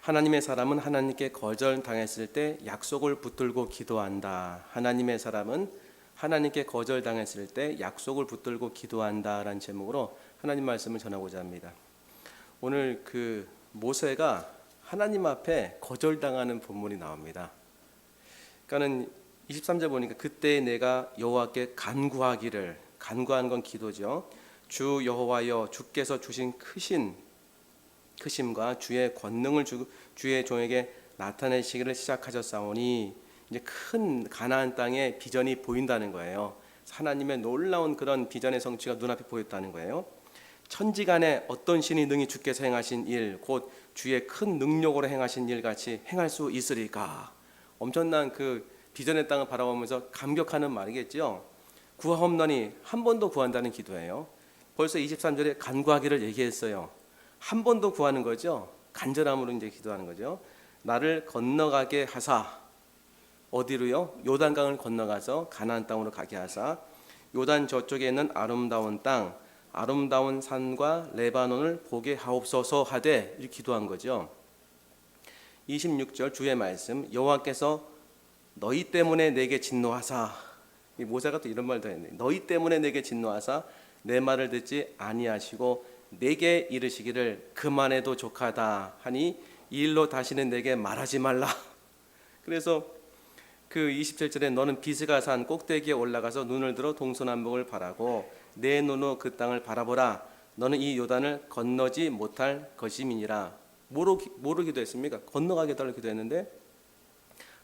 하나님의 사람은 하나님께 거절당했을 때 약속을 붙들고 기도한다. 하나님의 사람은 하나님께 거절당했을 때 약속을 붙들고 기도한다라는 제목으로 하나님 말씀을 전하고자 합니다. 오늘 모세가 하나님 앞에 거절당하는 본문이 나옵니다. 그러니까는 23절 보니까 그때 내가 여호와께 간구한 건 기도죠. 주 여호와여, 주께서 주신 크심과 주의 권능을 주의 종에게 나타내시기를 시작하셨사오니, 이제 큰 가나안 땅의 비전이 보인다는 거예요. 하나님의 놀라운 그런 비전의 성취가 눈앞에 보였다는 거예요. 천지간에 어떤 신이 능히 주께서 행하신 일, 곧 주의 큰 능력으로 행하신 일 같이 행할 수 있으리까. 엄청난 그 비전의 땅을 바라보면서 감격하는 말이겠죠. 구하옵나니, 한 번 더 구한다는 기도예요. 벌써 23절에 간구하기를 얘기했어요. 한 번 더 구하는 거죠. 간절함으로 이제 기도하는 거죠. 나를 건너가게 하사, 어디로요? 요단강을 건너가서 가나안 땅으로 가게 하사, 요단 저쪽에 있는 아름다운 땅, 아름다운 산과 레바논을 보게 하옵소서 하되, 이렇게 기도한 거죠. 26절 주의 말씀, 여호와께서 너희 때문에 내게 진노하사, 이 모세가 또 이런 말도 했네. 너희 때문에 내게 진노하사 내 말을 듣지 아니하시고 내게 이르시기를 그만해도 족하다 하니 이 일로 다시는 내게 말하지 말라. 그래서 그 27절에 너는 비스가 산 꼭대기에 올라가서 눈을 들어 동서남북을 바라고 내 눈으로 그 땅을 바라보라. 너는 이 요단을 건너지 못할 것임이니라. 뭐로 기도했습니까? 건너가게 해달라고 기도했는데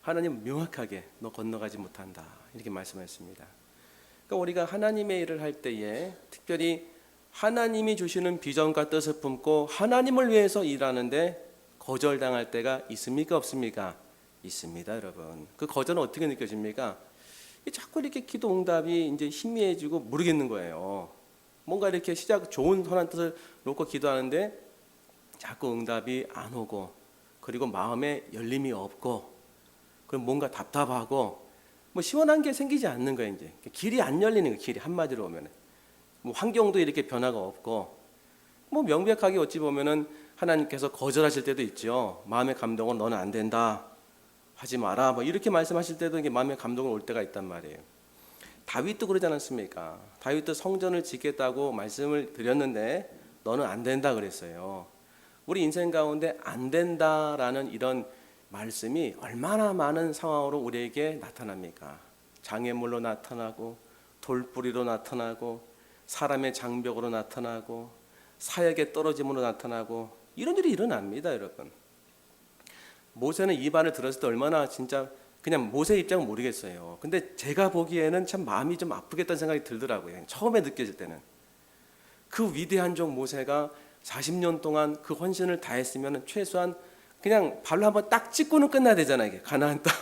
하나님 명확하게 너 건너가지 못한다, 이렇게 말씀하셨습니다. 그러니까 우리가 하나님의 일을 할 때에 특별히 하나님이 주시는 비전과 뜻을 품고 하나님을 위해서 일하는데 거절당할 때가 있습니까, 없습니까? 있습니다, 여러분. 그 거절은 어떻게 느껴집니까? 자꾸 이렇게 기도 응답이 이제 희미해지고 모르겠는 거예요. 뭔가 이렇게 좋은 선한 뜻을 놓고 기도하는데 자꾸 응답이 안 오고, 그리고 마음에 열림이 없고, 그럼 뭔가 답답하고, 시원한 게 생기지 않는 거예요. 이제 길이 안 열리는 거예요. 길이 한마디로 오면 환경도 이렇게 변화가 없고, 명백하게 어찌 보면은 하나님께서 거절하실 때도 있죠. 마음의 감동은 너는 안 된다, 하지 마라, 이렇게 말씀하실 때도 이게 마음의 감동이 올 때가 있단 말이에요. 다윗도 그러지 않았습니까? 다윗도 성전을 짓겠다고 말씀을 드렸는데 너는 안 된다 그랬어요. 우리 인생 가운데 안 된다라는 이런 말씀이 얼마나 많은 상황으로 우리에게 나타납니까? 장애물로 나타나고, 돌뿌리로 나타나고, 사람의 장벽으로 나타나고, 사역의 떨어짐으로 나타나고, 이런 일이 일어납니다, 여러분. 모세는 이 말을 들었을 때 얼마나 진짜 그냥 모세 입장은 모르겠어요. 근데 제가 보기에는 참 마음이 좀 아프겠다는 생각이 들더라고요. 처음에 느껴질 때는. 그 위대한 종 모세가 40년 동안 그 헌신을 다했으면 최소한 그냥 발로 한번 딱 찍고는 끝나야 되잖아요. 이게 가나안 땅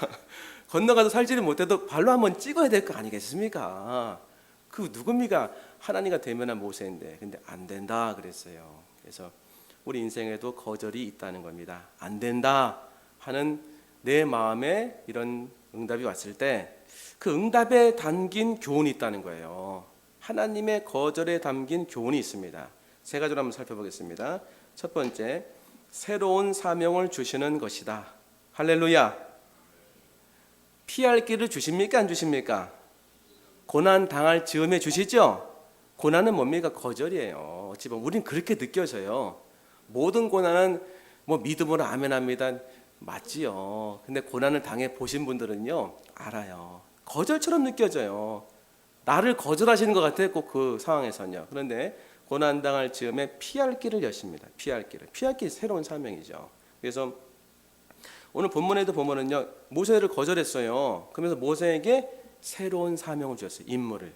건너가서 살지를 못해도 발로 한번 찍어야 될 거 아니겠습니까? 그 누굽니까? 하나님과 대면한 모세인데, 근데 안 된다 그랬어요. 그래서 우리 인생에도 거절이 있다는 겁니다. 안 된다 하는 내 마음에 이런 응답이 왔을 때 그 응답에 담긴 교훈이 있다는 거예요. 하나님의 거절에 담긴 교훈이 있습니다. 세 가지로 한번 살펴보겠습니다. 첫 번째, 새로운 사명을 주시는 것이다. 할렐루야. 피할 길을 주십니까, 안 주십니까? 고난 당할 즈음에 주시죠. 고난은 뭡니까? 거절이에요. 어찌 보면 우리는 그렇게 느껴져요. 모든 고난은 믿음으로 아멘합니다, 맞지요. 근데 고난을 당해 보신 분들은요 알아요. 거절처럼 느껴져요. 나를 거절하시는 것 같아요, 꼭 그 상황에서는요. 그런데 고난 당할 즈음에 피할 길을 여십니다. 피할 길이 새로운 사명이죠. 그래서 오늘 본문에도 보면은요, 모세를 거절했어요. 그러면서 모세에게 새로운 사명을 주셨어요. 임무를.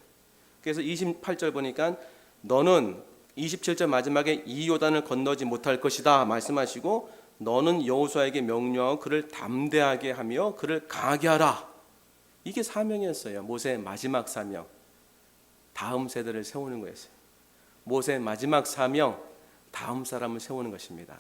그래서 28절 보니까 너는 27절 마지막에 이 요단을 건너지 못할 것이다 말씀하시고, 너는 여호수아에게 명령하고 그를 담대하게 하며 그를 강하게 하라. 이게 사명이었어요. 모세의 마지막 사명. 다음 세대를 세우는 거였어요. 모세의 마지막 사명, 다음 사람을 세우는 것입니다.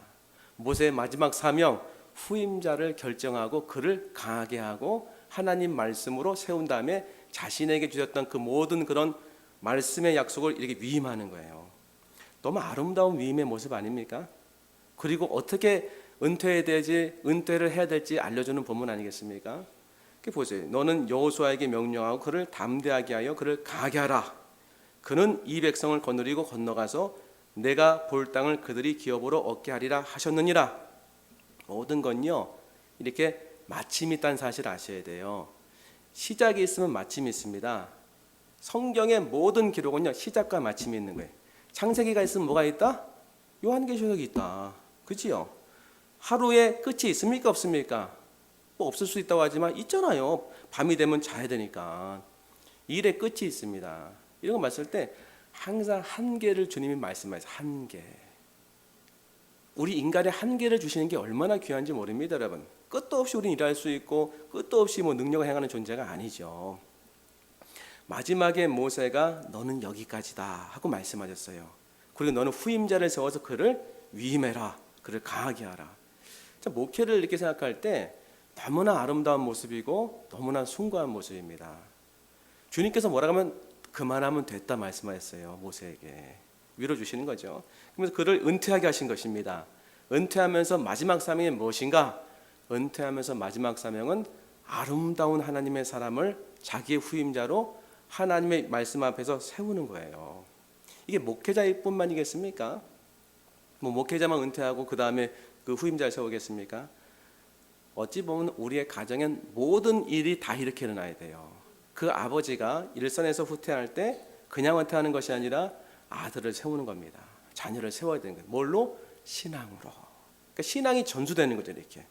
모세의 마지막 사명, 후임자를 결정하고 그를 강하게 하고 하나님 말씀으로 세운 다음에 자신에게 주셨던 그 모든 그런 말씀의 약속을 이렇게 위임하는 거예요. 너무 아름다운 위임의 모습 아닙니까? 그리고 어떻게 은퇴를 해야 될지 알려주는 본문 아니겠습니까? 보세요. 너는 여호수아에게 명령하고 그를 담대하게 하여 그를 강하게 하라. 그는 이 백성을 거느리고 건너가서 내가 볼 땅을 그들이 기업으로 얻게 하리라 하셨느니라. 모든 건요 이렇게 마침이 있다는 사실을 아셔야 돼요. 시작이 있으면 마침이 있습니다. 성경의 모든 기록은요 시작과 마침이 있는 거예요. 창세기가 있으면 뭐가 있다? 요한계시록이 있다. 그지요? 하루에 끝이 있습니까? 없습니까? 뭐 없을 수 있다고 하지만 있잖아요. 밤이 되면 자야 되니까. 일의 끝이 있습니다. 이런 거 봤을 때 항상 한계를 주님이 말씀하세요. 한계. 우리 인간의 한계를 주시는 게 얼마나 귀한지 모릅니다, 여러분. 끝도 없이 우리는 일할 수 있고 끝도 없이 뭐 능력을 행하는 존재가 아니죠. 마지막에 모세가 너는 여기까지다 하고 말씀하셨어요. 그리고 너는 후임자를 세워서 그를 위임해라. 그를 강하게 하라. 자, 목회를 이렇게 생각할 때 너무나 아름다운 모습이고 너무나 숭고한 모습입니다. 주님께서 뭐라고 하면 그만하면 됐다 말씀하셨어요. 모세에게 위로 주시는 거죠. 그래서 그를 은퇴하게 하신 것입니다. 은퇴하면서 마지막 사명이 무엇인가? 은퇴하면서 마지막 사명은 아름다운 하나님의 사람을 자기의 후임자로 하나님의 말씀 앞에서 세우는 거예요. 이게 목회자일 뿐만이겠습니까? 뭐 목회자만 은퇴하고 그 다음에 그 후임자를 세우겠습니까? 어찌 보면 우리의 가정엔 모든 일이 다 이렇게 일어나야 돼요. 그 아버지가 일선에서 후퇴할 때 그냥 은퇴하는 것이 아니라 아들을 세우는 겁니다. 자녀를 세워야 되는 거예요. 뭘로? 신앙으로. 그러니까 신앙이 전수되는 거죠. 이렇게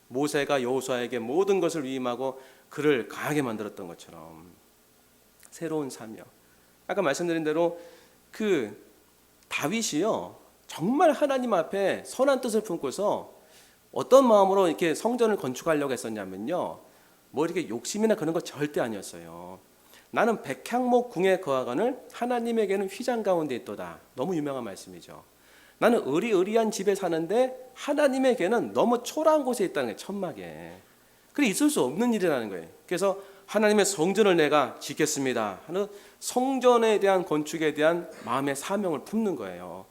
모세가 여호수아에게 모든 것을 위임하고 그를 강하게 만들었던 것처럼 새로운 사명. 아까 말씀드린 대로 그 다윗이요 정말 하나님 앞에 선한 뜻을 품고서 어떤 마음으로 이렇게 성전을 건축하려고 했었냐면요, 뭐 이렇게 욕심이나 그런 거 절대 아니었어요. 나는 백향목 궁에 거하거늘 하나님에게는 휘장 가운데 있도다. 너무 유명한 말씀이죠. 나는 의리의리한 집에 사는데 하나님에게는 너무 초라한 곳에 있다는 거예요. 천막에. 그래 있을 수 없는 일이라는 거예요. 그래서 하나님의 성전을 내가 짓겠습니다 하는 성전에 대한 건축에 대한 마음의 사명을 품는 거예요.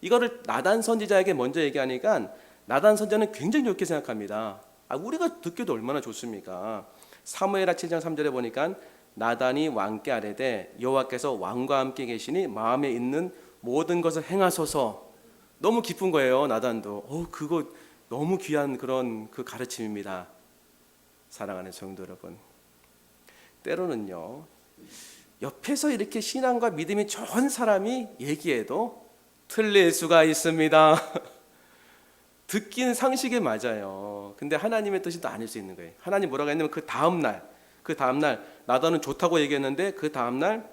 이거를 나단 선지자에게 먼저 얘기하니까 나단 선지자는 굉장히 좋게 생각합니다. 우리가 듣기도 얼마나 좋습니까? 사무엘하 7장 3절에 보니까 나단이 왕께 아뢰되 여호와께서 왕과 함께 계시니 마음에 있는 모든 것을 행하소서. 너무 기쁜 거예요. 나단도 그거 너무 귀한 그런 그 가르침입니다. 사랑하는 성도 여러분, 때로는요 옆에서 이렇게 신앙과 믿음이 좋은 사람이 얘기해도 틀릴 수가 있습니다. 듣긴 상식에 맞아요. 근데 하나님의 뜻이 또 아닐 수 있는 거예요. 하나님 뭐라고 했냐면 그 다음날 나단은 좋다고 얘기했는데 그 다음날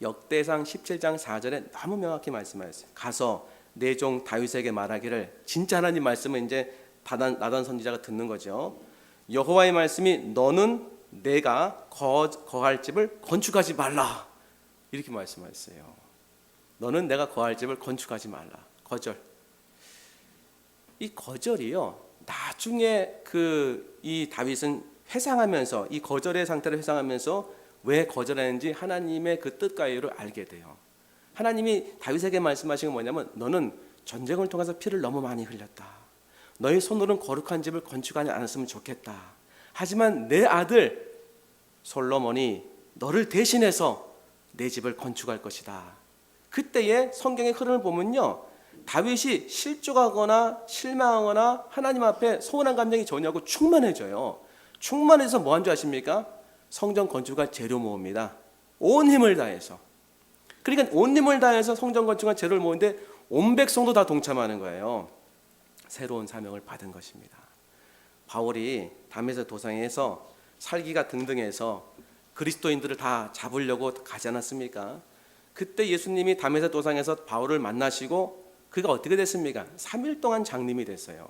역대상 17장 4절에 너무 명확히 말씀하셨어요. 가서 내 종 다윗에게 말하기를, 진짜 하나님 말씀은 이제 나단 선지자가 듣는 거죠. 여호와의 말씀이 너는 내가 거할 집을 건축하지 말라. 이렇게 말씀하셨어요. 너는 내가 거할 집을 건축하지 말라. 거절. 이 거절이요 나중에 이 다윗은 회상하면서 이 거절의 상태를 회상하면서 왜 거절했는지 하나님의 그 뜻과 이유를 알게 돼요. 하나님이 다윗에게 말씀하신 건 뭐냐면 너는 전쟁을 통해서 피를 너무 많이 흘렸다. 너의 손으로는 거룩한 집을 건축하지 않았으면 좋겠다. 하지만 내 아들 솔로몬이 너를 대신해서 내 집을 건축할 것이다. 그때의 성경의 흐름을 보면요 다윗이 실족하거나 실망하거나 하나님 앞에 서운한 감정이 전혀 없고 충만해져요. 충만해서 뭐 한 줄 아십니까? 성전 건축할 재료 모읍니다. 온 힘을 다해서. 그러니까 온 힘을 다해서 성전 건축할 재료를 모으는데 온 백성도 다 동참하는 거예요. 새로운 사명을 받은 것입니다. 바울이 다메섹 도상에서 살기가 등등해서 그리스도인들을 다 잡으려고 가지 않았습니까? 그때 예수님이 다메섹 도상에서 바울을 만나시고 그가 어떻게 됐습니까? 3일 동안 장님이 됐어요.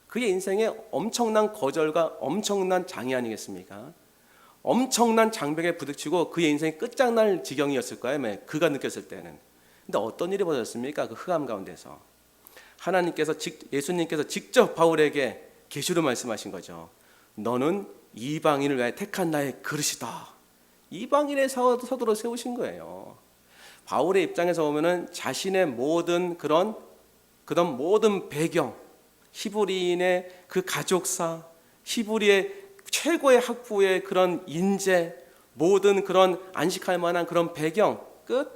그의 인생에 엄청난 거절과 엄청난 장애 아니겠습니까? 엄청난 장벽에 부딪히고 그의 인생이 끝장날 지경이었을 거예요. 그가 느꼈을 때는. 근데 어떤 일이 벌어졌습니까? 그 흑암 가운데서 예수님께서 직접 바울에게 계시로 말씀하신 거죠. 너는 이방인을 위하여 택한 나의 그릇이다. 이방인의 사도로 세우신 거예요. 바울의 입장에서 보면은 자신의 모든 그런 모든 배경, 히브리인의 그 가족사, 히브리의 최고의 학부의 그런 인재, 모든 그런 안식할 만한 그런 배경 끝.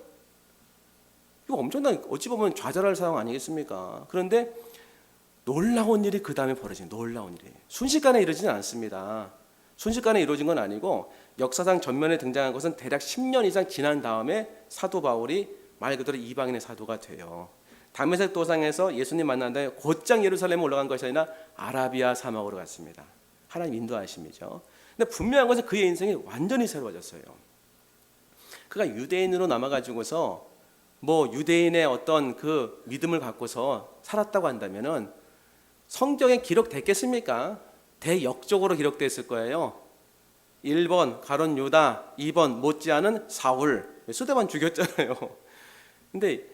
이거 엄청난, 어찌 보면 좌절할 상황 아니겠습니까? 그런데 놀라운 일이 그 다음에 벌어진, 놀라운 일이 순식간에 이루어지진 않습니다. 순식간에 이루어진 건 아니고 역사상 전면에 등장한 것은 대략 10년 이상 지난 다음에 사도 바울이 말 그대로 이방인의 사도가 돼요. 다메섹 도상에서 예수님 만난 다음에 곧장 예루살렘에 올라간 것이 아니라 아라비아 사막으로 갔습니다. 하나님 인도하심이죠. 근데 분명한 것은 그의 인생이 완전히 새로워졌어요. 그가 유대인으로 남아가지고서 뭐 유대인의 어떤 그 믿음을 갖고서 살았다고 한다면은 성경에 기록됐겠습니까? 대역적으로 기록됐을 거예요. 1번 가룟 유다, 2번 못지않은 사울, 스데반 죽였잖아요. 근데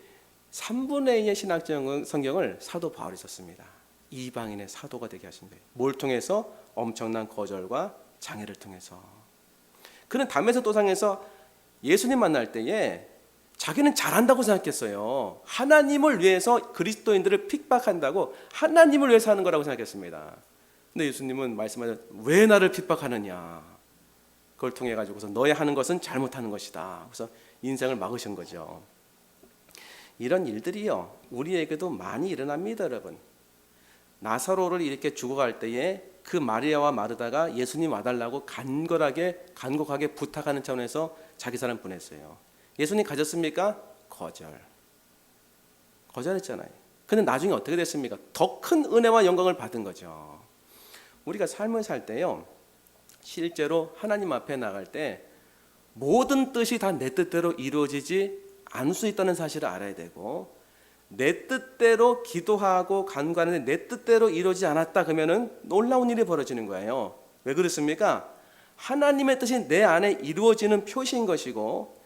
3분의 2의 신학 성경을 사도 바울이 썼습니다. 이방인의 사도가 되게 하신 거예요. 뭘 통해서? 엄청난 거절과 장애를 통해서. 그는 담에색 도상에서 예수님 만날 때에 자기는 잘한다고 생각했어요. 하나님을 위해서 그리스도인들을 핍박한다고 하나님을 위해서 하는 거라고 생각했습니다. 근데 예수님은 말씀하셨, 왜 나를 핍박하느냐. 그걸 통해 가지고서 너의 하는 것은 잘못하는 것이다. 그래서 인생을 막으신 거죠. 이런 일들이요, 우리에게도 많이 일어납니다, 여러분. 나사로를 이렇게 죽어갈 때에 그 마리아와 마르다가 예수님 와달라고 간곡하게 부탁하는 차원에서 자기 사람 보냈어요. 예수님 가졌습니까? 거절했잖아요. 근데 나중에 어떻게 됐습니까? 더 큰 은혜와 영광을 받은 거죠. 우리가 삶을 살 때요, 실제로 하나님 앞에 나갈 때 모든 뜻이 다 내 뜻대로 이루어지지 않을 수 있다는 사실을 알아야 되고, 내 뜻대로 기도하고 간구하는데 내 뜻대로 이루어지지 않았다 그러면은 놀라운 일이 벌어지는 거예요. 왜 그렇습니까? 하나님의 뜻이 내 안에 이루어지는 표시인 것이고,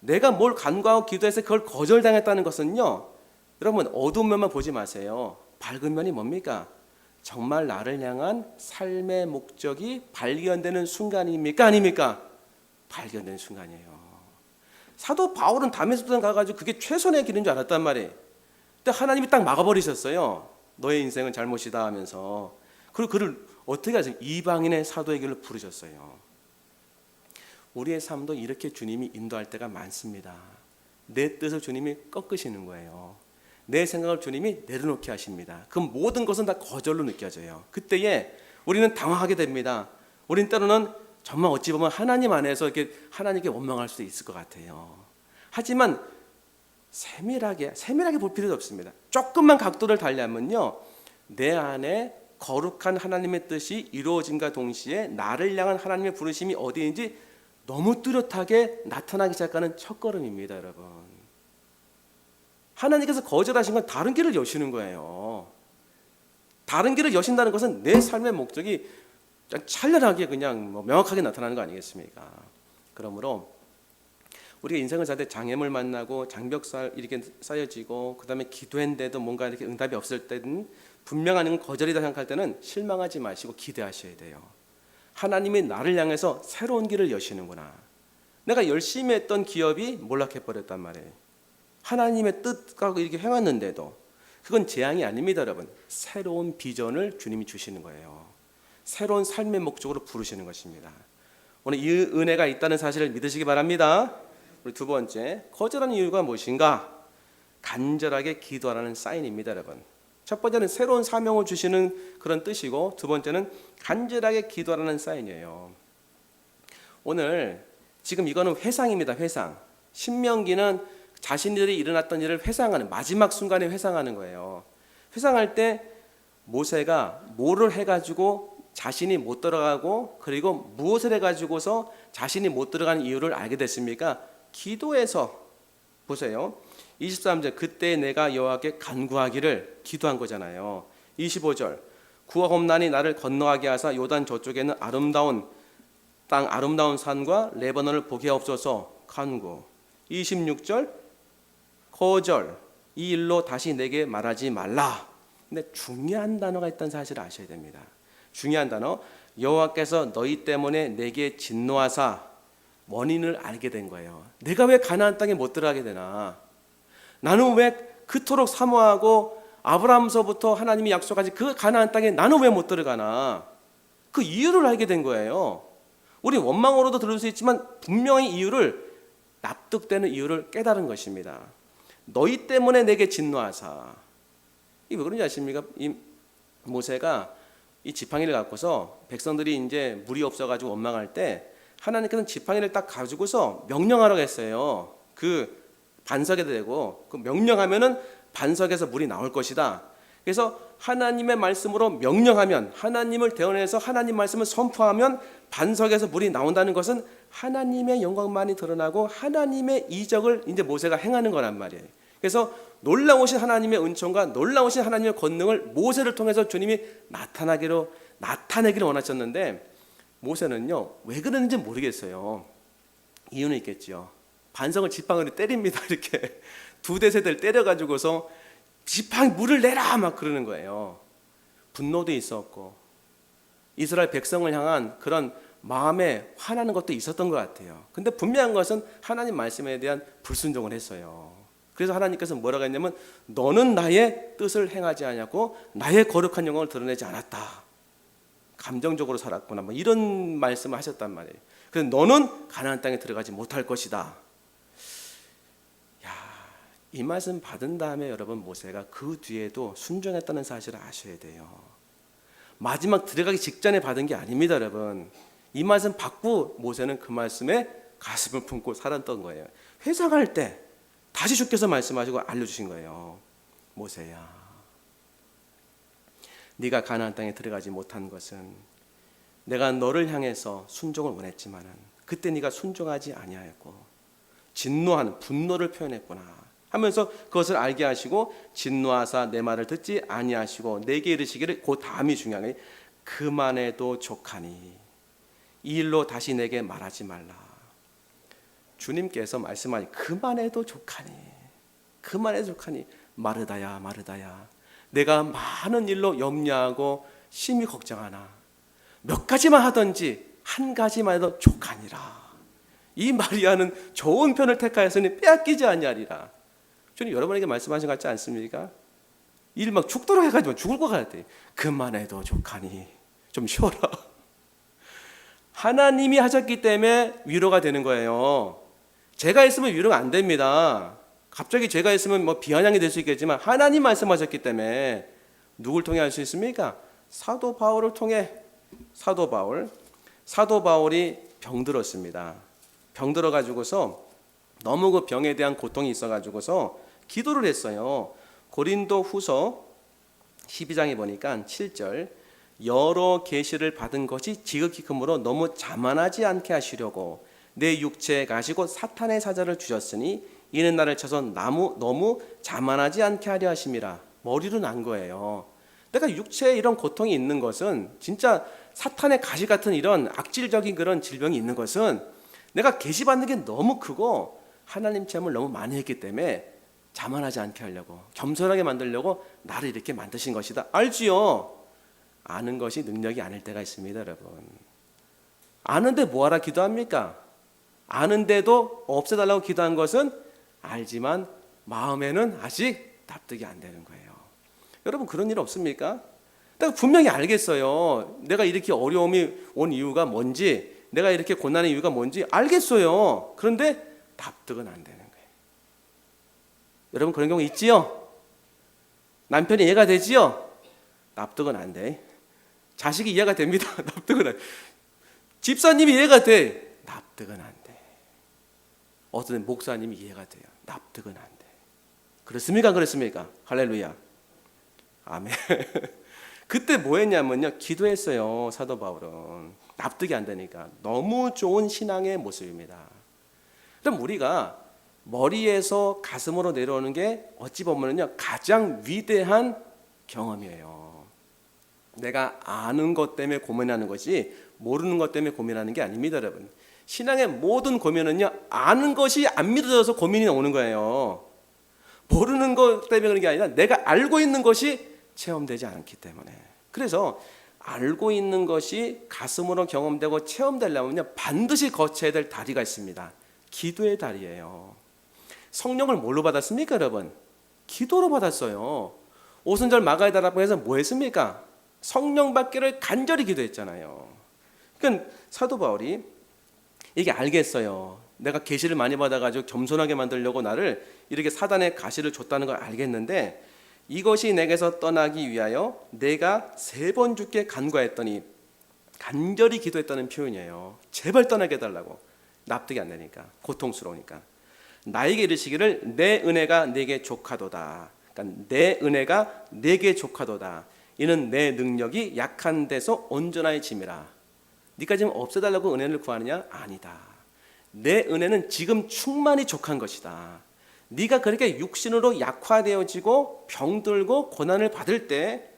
내가 뭘 간구하고 기도해서 그걸 거절당했다는 것은요, 여러분 어두운 면만 보지 마세요. 밝은 면이 뭡니까? 정말 나를 향한 삶의 목적이 발견되는 순간입니까? 아닙니까? 발견되는 순간이에요. 사도 바울은 다메섹 도상 가가지고 그게 최선의 길인 줄 알았단 말이에요. 근데 하나님이 딱 막아버리셨어요. 너의 인생은 잘못이다 하면서. 그리고 그를 어떻게 하세요? 이방인의 사도의 길로 부르셨어요. 우리의 삶도 이렇게 주님이 인도할 때가 많습니다. 내 뜻을 주님이 꺾으시는 거예요. 내 생각을 주님이 내려놓게 하십니다. 그 모든 것은 다 거절로 느껴져요. 그때에 우리는 당황하게 됩니다. 우린 때로는 정말 어찌 보면 하나님 안에서 이렇게 하나님께 원망할 수도 있을 것 같아요. 하지만 세밀하게 볼 필요도 없습니다. 조금만 각도를 달리하면요, 내 안에 거룩한 하나님의 뜻이 이루어짐과 동시에 나를 향한 하나님의 부르심이 어디인지 너무 뚜렷하게 나타나기 시작하는 첫걸음입니다, 여러분. 하나님께서 거절하신 건 다른 길을 여시는 거예요. 다른 길을 여신다는 것은 내 삶의 목적이 찬란하게 그냥 명확하게 나타나는 거 아니겠습니까? 그러므로 우리가 인생을 살 때 장애물 만나고 장벽살 이렇게 쌓여지고 그다음에 기도했는데도 뭔가 이렇게 응답이 없을 때는 분명한 거절이다 생각할 때는 실망하지 마시고 기대하셔야 돼요. 하나님이 나를 향해서 새로운 길을 여시는구나. 내가 열심히 했던 기업이 몰락해버렸단 말이에요. 하나님의 뜻과 이렇게 행했는데도 그건 재앙이 아닙니다, 여러분. 새로운 비전을 주님이 주시는 거예요. 새로운 삶의 목적으로 부르시는 것입니다. 오늘 이 은혜가 있다는 사실을 믿으시기 바랍니다. 우리 두 번째, 거절하는 이유가 무엇인가? 간절하게 기도하라는 사인입니다, 여러분. 첫 번째는 새로운 사명을 주시는 그런 뜻이고, 두 번째는 간절하게 기도하라는 사인이에요. 오늘 지금 이거는 회상입니다. 회상. 신명기는 자신들이 일어났던 일을 회상하는, 마지막 순간에 회상하는 거예요. 회상할 때 모세가 뭐를 해가지고 자신이 못 들어가고, 그리고 무엇을 해가지고서 자신이 못 들어가는 이유를 알게 됐습니까? 기도해서. 보세요. 23절, 그때 내가 여호와께 간구하기를, 기도한 거잖아요. 25절, 구하옵나니 나를 건너가게 하사 요단 저쪽에는 아름다운 땅, 아름다운 산과 레바논을 보게 하옵소서. 간구. 26절, 거절, 이 일로 다시 내게 말하지 말라. 근데 중요한 단어가 있다는 사실을 아셔야 됩니다. 중요한 단어, 여호와께서 너희 때문에 내게 진노하사, 원인을 알게 된 거예요. 내가 왜 가나안 땅에 못 들어가게 되나? 나는 왜 그토록 사모하고 아브라함서부터 하나님이 약속하신 그 가나안 땅에 나는 왜 못 들어가나? 그 이유를 알게 된 거예요. 우리 원망으로도 들을 수 있지만 분명히 이유를, 납득되는 이유를 깨달은 것입니다. 너희 때문에 내게 진노하사. 이게 왜 그런지 아십니까? 이 모세가 이 지팡이를 갖고서 백성들이 이제 물이 없어가지고 원망할 때 하나님께서는 지팡이를 딱 가지고서 명령하라고 했어요. 그 반석에 대고 그 명령하면은 반석에서 물이 나올 것이다. 그래서 하나님의 말씀으로 명령하면, 하나님을 대언해서 하나님 말씀을 선포하면 반석에서 물이 나온다는 것은 하나님의 영광만이 드러나고 하나님의 이적을 이제 모세가 행하는 거란 말이에요. 그래서 놀라우신 하나님의 은총과 놀라우신 하나님의 권능을 모세를 통해서 주님이 나타내기를 원하셨는데, 모세는요 왜 그러는지 모르겠어요. 이유는 있겠죠. 반석을 지팡이로 때립니다. 이렇게 두대 세 대를 때려가지고서 지팡이 물을 내라 막 그러는 거예요. 분노도 있었고 이스라엘 백성을 향한 그런 마음에 화나는 것도 있었던 것 같아요. 근데 분명한 것은 하나님 말씀에 대한 불순종을 했어요. 그래서 하나님께서 뭐라고 했냐면 너는 나의 뜻을 행하지 않았고 나의 거룩한 영광을 드러내지 않았다. 감정적으로 살았구나, 뭐 이런 말씀을 하셨단 말이에요. 그래서 너는 가나안 땅에 들어가지 못할 것이다. 이 말씀 받은 다음에 여러분, 모세가 그 뒤에도 순종했다는 사실을 아셔야 돼요. 마지막 들어가기 직전에 받은 게 아닙니다, 여러분. 이 말씀 받고 모세는 그 말씀에 가슴을 품고 살았던 거예요. 회상할 때 다시 주께서 말씀하시고 알려주신 거예요. 모세야, 네가 가나안 땅에 들어가지 못한 것은 내가 너를 향해서 순종을 원했지만은 그때 네가 순종하지 아니하였고 진노하는 분노를 표현했구나 하면서 그것을 알게 하시고, 진노하사 내 말을 듣지 아니하시고 내게 이르시기를, 그 다음이 중요한 거예요. 그만해도 족하니 이 일로 다시 내게 말하지 말라. 주님께서 말씀하니 그만해도 족하니, 그만해도 족하니, 마르다야 마르다야, 내가 많은 일로 염려하고 심히 걱정하나 몇 가지만 하든지 한 가지만 해도 족하니라. 이 마리아는 좋은 편을 택하였으니 빼앗기지 아니하리라. 주님 여러분에게 말씀하신 것 같지 않습니까? 일 막 죽도록 해가지고 죽을 것 같아. 그만해도 족하니 좀 쉬어라. 하나님이 하셨기 때문에 위로가 되는 거예요. 제가 있으면 위로가 안 됩니다. 갑자기 제가 있으면 뭐 비아냥이 될 수 있겠지만 하나님 말씀하셨기 때문에. 누굴 통해 할 수 있습니까? 사도 바울을 통해. 사도 바울이 병들었습니다. 병들어가지고서 너무 그 병에 대한 고통이 있어가지고서 기도를 했어요. 고린도 후서 12장에 보니까 7절, 여러 계시를 받은 것이 지극히 크므로 너무 자만하지 않게 하시려고 내 육체에 가시고 사탄의 사자를 주셨으니 이는 나를 쳐서 너무 자만하지 않게 하려 하심이라. 머리로 난 거예요. 내가 육체에 이런 고통이 있는 것은, 진짜 사탄의 가시 같은 이런 악질적인 그런 질병이 있는 것은 내가 계시받는 게 너무 크고 하나님 체험을 너무 많이 했기 때문에 자만하지 않게 하려고, 겸손하게 만들려고 나를 이렇게 만드신 것이다. 알지요? 아는 것이 능력이 아닐 때가 있습니다, 여러분. 아는데 뭐하라 기도합니까? 아는데도 없애달라고 기도한 것은 알지만 마음에는 아직 납득이 안 되는 거예요. 여러분 그런 일 없습니까? 내가 분명히 알겠어요. 내가 이렇게 어려움이 온 이유가 뭔지, 내가 이렇게 고난의 이유가 뭔지 알겠어요. 그런데 납득은 안 되는 거예요. 여러분 그런 경우 있지요? 남편이 이해가 되지요? 납득은 안 돼. 자식이 이해가 됩니다. 납득은 안 돼. 집사님이 이해가 돼. 납득은 안 돼. 어떤 목사님이 이해가 돼요. 납득은 안 돼. 그렇습니까? 그렇습니까? 할렐루야. 아멘. 그때 뭐 했냐면요, 기도했어요. 사도 바울은 납득이 안 되니까. 너무 좋은 신앙의 모습입니다. 그럼 우리가 머리에서 가슴으로 내려오는 게 어찌 보면요 가장 위대한 경험이에요. 내가 아는 것 때문에 고민하는 것이 모르는 것 때문에 고민하는 게 아닙니다, 여러분. 신앙의 모든 고민은요, 아는 것이 안 믿어져서 고민이 오는 거예요. 모르는 것 때문에 그런 게 아니라 내가 알고 있는 것이 체험되지 않기 때문에. 그래서 알고 있는 것이 가슴으로 경험되고 체험되려면요 반드시 거쳐야 될 다리가 있습니다. 기도의 다리예요. 성령을 뭘로 받았습니까, 여러분? 기도로 받았어요. 오순절 마가의 다락방에서 뭐 했습니까? 성령 받기를 간절히 기도했잖아요. 그러니까 사도 바울이 이게 알겠어요. 내가 계시를 많이 받아가지고 겸손하게 만들려고 나를 이렇게 사단의 가시를 줬다는 걸 알겠는데 이것이 내게서 떠나기 위하여 내가 3번 주께 간구했더니 간절히 기도했다는 표현이에요. 제발 떠나게 해달라고. 납득이 안 되니까, 고통스러우니까. 나에게 이르시기를 내 은혜가 내게 족하도다. 그러니까 내 은혜가 내게 족하도다. 이는 내 능력이 약한 데서 온전하게 짐이라. 네가 지금 없애달라고 은혜를 구하느냐? 아니다. 내 은혜는 지금 충만히 족한 것이다. 네가 그렇게 육신으로 약화되어지고 병들고 고난을 받을 때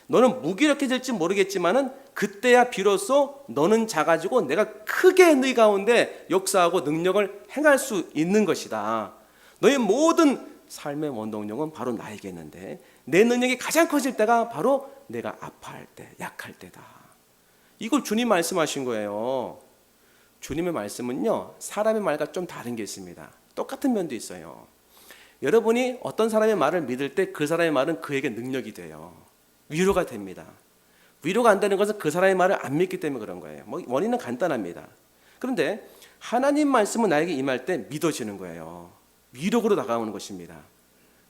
너는 무기력해질지 모르겠지만은 그때야 비로소 너는 작아지고 내가 크게 네 가운데 역사하고 능력을 행할 수 있는 것이다. 너의 모든 삶의 원동력은 바로 나에게 있는데 내 능력이 가장 커질 때가 바로 내가 아파할 때, 약할 때다. 이걸 주님 말씀하신 거예요. 주님의 말씀은요, 사람의 말과 좀 다른 게 있습니다. 똑같은 면도 있어요. 여러분이 어떤 사람의 말을 믿을 때 그 사람의 말은 그에게 능력이 돼요. 위로가 됩니다. 위로가 안 되는 것은 그 사람의 말을 안 믿기 때문에 그런 거예요. 원인은 간단합니다. 그런데 하나님 말씀은 나에게 임할 때 믿어지는 거예요. 위력으로 다가오는 것입니다.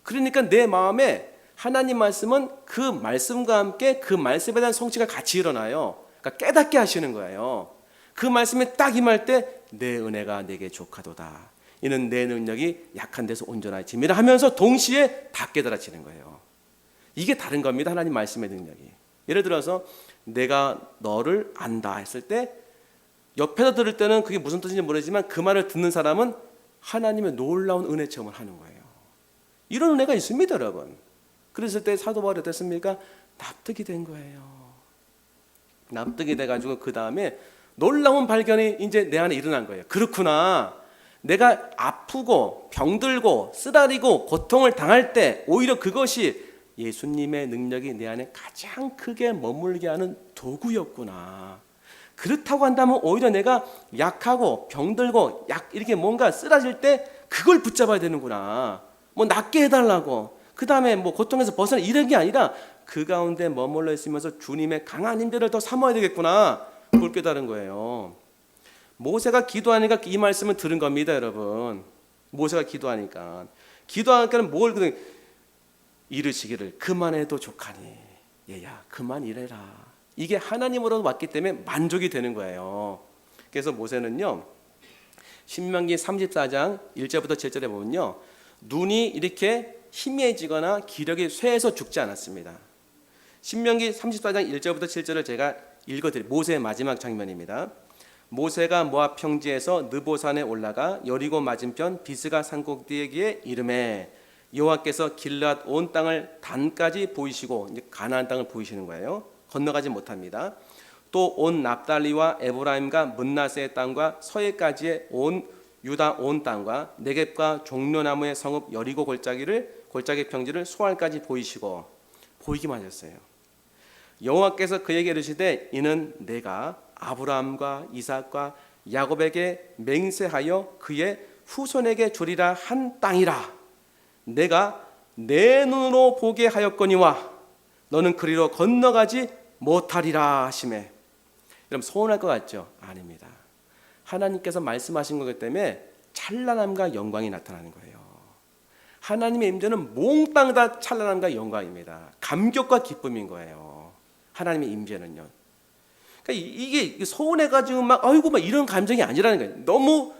그러니까 내 마음에 하나님 말씀은 그 말씀과 함께 그 말씀에 대한 성취가 같이 일어나요. 그러니까 깨닫게 하시는 거예요. 그 말씀이 딱 임할 때 내 은혜가 내게 족하도다. 이는 내 능력이 약한 데서 온전하게 짐이라 하면서 동시에 다 깨달아지는 거예요. 이게 다른 겁니다. 하나님 말씀의 능력이. 예를 들어서 내가 너를 안다 했을 때 옆에서 들을 때는 그게 무슨 뜻인지 모르지만 그 말을 듣는 사람은 하나님의 놀라운 은혜 체험을 하는 거예요. 이런 은혜가 있습니다, 여러분. 그랬을 때 사도 바울이 어땠습니까? 납득이 된 거예요. 납득이 돼가지고 그 다음에 놀라운 발견이 이제 내 안에 일어난 거예요. 그렇구나. 내가 아프고 병들고 쓰라리고 고통을 당할 때 오히려 그것이 예수님의 능력이 내 안에 가장 크게 머물게 하는 도구였구나. 그렇다고 한다면 오히려 내가 약하고 병들고 이렇게 뭔가 쓰라질 때 그걸 붙잡아야 되는구나. 낫게 해달라고. 그 다음에 고통에서 벗어나 이런 게 아니라 그 가운데 머물러 있으면서 주님의 강한 힘들을 더 삼아야 되겠구나. 그걸 깨달은 거예요. 모세가 기도하니까 이 말씀을 들은 겁니다, 여러분. 모세가 기도하니까 뭘 이르시기를 그만해도 족하니 얘야 그만 이래라. 이게 하나님으로 왔기 때문에 만족이 되는 거예요. 그래서 모세는요, 신명기 34장 1절부터 7절에 보면요, 눈이 이렇게 희미해지거나 기력이 쇠해서 죽지 않았습니다. 신명기 34장 1절부터 7절을 제가 읽어드릴게요. 모세의 마지막 장면입니다. 모세가 모압 평지에서 느보산에 올라가 여리고 맞은편 비스가 산꼭대기에 이르매 여호와께서 길앗 온 땅을 단까지 보이시고, 이제 가나안 땅을 보이시는 거예요. 건너가지 못합니다. 또 온 납달리와 에브라임과 문나세의 땅과 서해까지의 온 유다 온 땅과 네겝과 종려나무의 성읍 여리고 골짜기 평지를 소알까지 보이시고, 보이기만 하셨어요. 여호와께서 그에게 이르시되 이는 내가 아브라함과 이삭과 야곱에게 맹세하여 그의 후손에게 주리라 한 땅이라. 내가 내 눈으로 보게 하였거니와 너는 그리로 건너가지 못하리라 하시매. 여러분 서운할 것 같죠? 아닙니다. 하나님께서 말씀하신 거기 때문에 찬란함과 영광이 나타나는 거예요. 하나님의 임재는 몽땅 다 찬란함과 영광입니다. 감격과 기쁨인 거예요. 하나님의 임재는요. 그러니까 이게 서운해가지고 막 이런 감정이 아니라는 거예요. 너무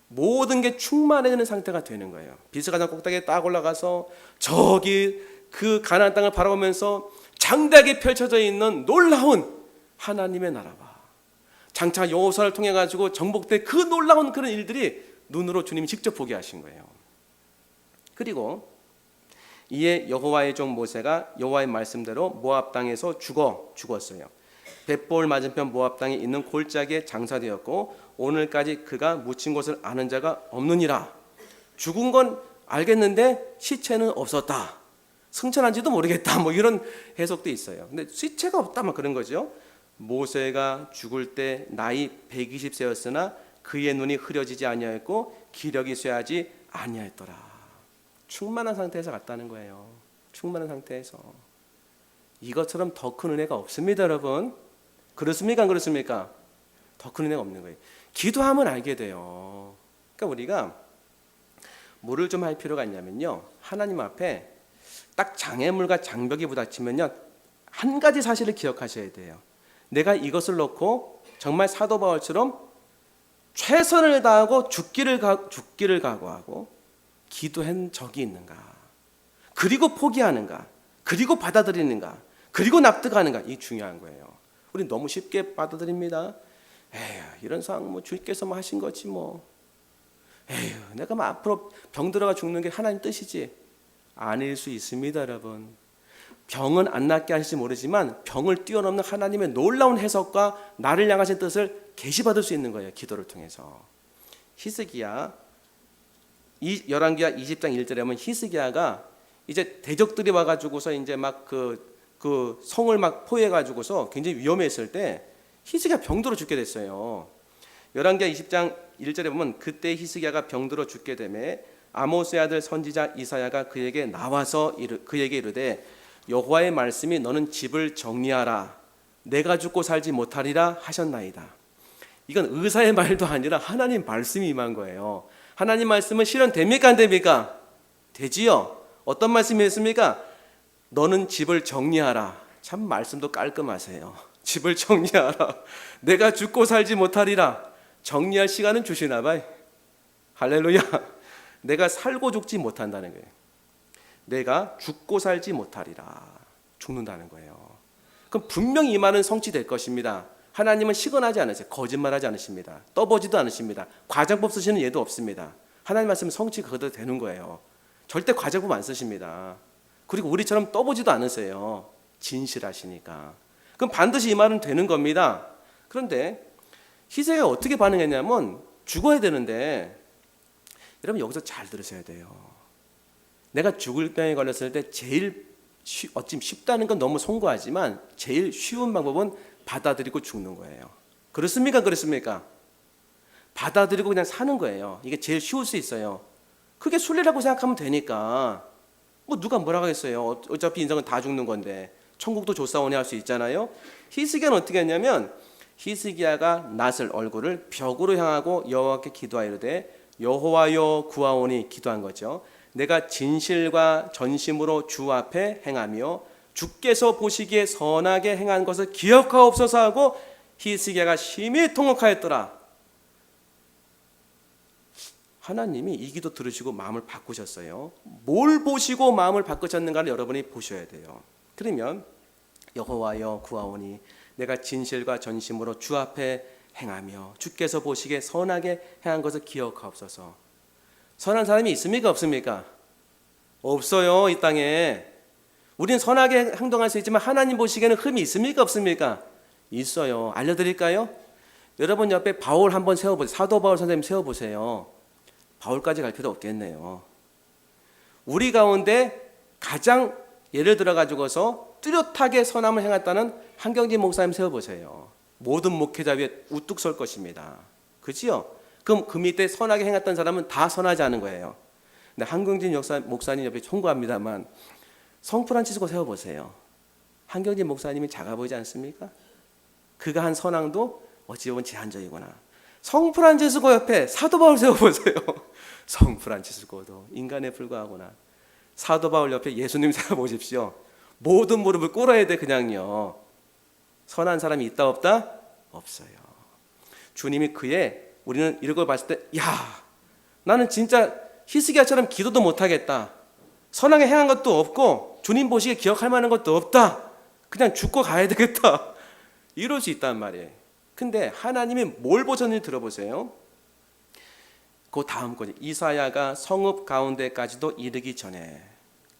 모든 게 충만해지는 상태가 되는 거예요. 비스가산 꼭대기에 딱 올라가서 저기 그 가나안 땅을 바라보면서 장대하게 펼쳐져 있는 놀라운 하나님의 나라와 장차 여호수아를 통해 가지고 정복된 그 놀라운 그런 일들이 눈으로 주님이 직접 보게 하신 거예요. 그리고 이에 여호와의 종 모세가 여호와의 말씀대로 모압 땅에서 죽었어요. 벳볼 맞은편 모압 땅에 있는 골짜기에 장사되었고 오늘까지 그가 묻힌 곳을 아는 자가 없느니라. 죽은 건 알겠는데 시체는 없었다. 승천한지도 모르겠다. 이런 해석도 있어요. 근데 시체가 없다면 그런 거죠. 모세가 죽을 때 나이 120세였으나 그의 눈이 흐려지지 아니하였고 기력이 쇠하지 아니하였더라. 충만한 상태에서 갔다는 거예요. 충만한 상태에서. 이것처럼 더 큰 은혜가 없습니다, 여러분. 그렇습니까? 안 그렇습니까? 더 큰 은혜가 없는 거예요. 기도하면 알게 돼요. 그러니까 우리가 뭐를 좀 할 필요가 있냐면요, 하나님 앞에 딱 장애물과 장벽이 부닥치면요, 한 가지 사실을 기억하셔야 돼요. 내가 이것을 놓고 정말 사도 바울처럼 최선을 다하고 죽기를 각오하고 기도한 적이 있는가, 그리고 포기하는가, 그리고 받아들이는가, 그리고 납득하는가. 이게 중요한 거예요. 우리 너무 쉽게 받아들입니다. 에휴, 이런 상황 뭐 주께서 뭐 하신 거지 뭐. 에휴, 내가 뭐 앞으로 병 들어가 죽는 게 하나님 뜻이지. 아닐 수 있습니다, 여러분. 병은 안 낫게 하실지 모르지만 병을 뛰어넘는 하나님의 놀라운 해석과 나를 향하신 뜻을 계시받을 수 있는 거예요, 기도를 통해서. 히스기야, 열왕기하 20장 1절에 보면 히스기야가 이제 대적들이 와가지고서 이제 막 그 성을 막 포위해가지고서 굉장히 위험했을 때 히스기야 병들어 죽게 됐어요. 열왕기하 20장 1절에 보면 그때 히스기야가 병들어 죽게 되매 아모스의 아들 선지자 이사야가 그에게 나와서 그에게 이르되 여호와의 말씀이 너는 집을 정리하라, 내가 죽고 살지 못하리라 하셨나이다. 이건 의사의 말도 아니라 하나님 말씀이 임한 거예요. 하나님 말씀은 실현됩니까 안 됩니까? 되지요. 어떤 말씀이었습니까? 너는 집을 정리하라. 참 말씀도 깔끔하세요. 집을 정리하라. 내가 죽고 살지 못하리라. 정리할 시간은 주시나 봐요. 할렐루야. 내가 살고 죽지 못한다는 거예요. 내가 죽고 살지 못하리라. 죽는다는 거예요. 그럼 분명히 이 말은 성취될 것입니다. 하나님은 시건하지 않으세요. 거짓말하지 않으십니다. 떠보지도 않으십니다. 과장법 쓰시는 예도 없습니다. 하나님 말씀은 성취가 그대로 되는 거예요. 절대 과장법 안 쓰십니다. 그리고 우리처럼 떠보지도 않으세요. 진실하시니까. 그럼 반드시 이 말은 되는 겁니다. 그런데 히스기야가 어떻게 반응했냐면 죽어야 되는데, 여러분 여기서 잘 들으셔야 돼요. 내가 죽을 병에 걸렸을 때 제일 어찌 쉽다는 건 너무 송구하지만 제일 쉬운 방법은 받아들이고 죽는 거예요. 그렇습니까? 그렇습니까? 받아들이고 그냥 사는 거예요. 이게 제일 쉬울 수 있어요. 그게 순리라고 생각하면 되니까 뭐 누가 뭐라고 했어요. 어차피 인생은 다 죽는 건데 천국도 조사오니 할 수 있잖아요. 히스기야는 어떻게 했냐면 히스기야가 낯을 얼굴을 벽으로 향하고 여호와께 기도하이르되 여호와여 구하오니 기도한 거죠. 내가 진실과 전심으로 주 앞에 행하며 주께서 보시기에 선하게 행한 것을 기억하옵소서 하고 히스기야가 심히 통곡하였더라. 하나님이 이 기도 들으시고 마음을 바꾸셨어요. 뭘 보시고 마음을 바꾸셨는가를 여러분이 보셔야 돼요. 그러면 여호와여 구하오니 내가 진실과 전심으로 주 앞에 행하며 주께서 보시기에 선하게 행한 것을 기억하옵소서. 선한 사람이 있습니까? 없습니까? 없어요. 이 땅에. 우리는 선하게 행동할 수 있지만 하나님 보시기에는 흠이 있습니까? 없습니까? 있어요. 알려드릴까요? 여러분 옆에 바울 한번 세워보세요. 사도 바울 선생님 세워보세요. 바울까지 갈 필요 없겠네요. 우리 가운데 가장 예를 들어 가지고서 뚜렷하게 선함을 행했다는 한경진 목사님 세워보세요. 모든 목회자 위에 우뚝 설 것입니다. 그렇지요? 그럼 그 밑에 선하게 행했던 사람은 다 선하지 않은 거예요. 근데 한경진 목사님 옆에 총구합니다만 성프란치스코 세워보세요. 한경진 목사님이 작아 보이지 않습니까? 그가 한 선행도 어찌 보면 제한적이구나. 성프란치스코 옆에 사도 바울 세워보세요. 성프란치스코도 인간에 불과하구나. 사도 바울 옆에 예수님 세워보십시오. 모든 무릎을 꿇어야 돼. 그냥요. 선한 사람이 있다 없다? 없어요. 주님이 우리는 이런 걸 봤을 때, 야, 나는 진짜 히스기야처럼 기도도 못하겠다. 선하게 행한 것도 없고 주님 보시기에 기억할 만한 것도 없다. 그냥 죽고 가야 되겠다. 이럴 수 있단 말이에요. 근데 하나님이 뭘 보셨는지 들어보세요. 그 다음 거죠. 이사야가 성읍 가운데까지도 이르기 전에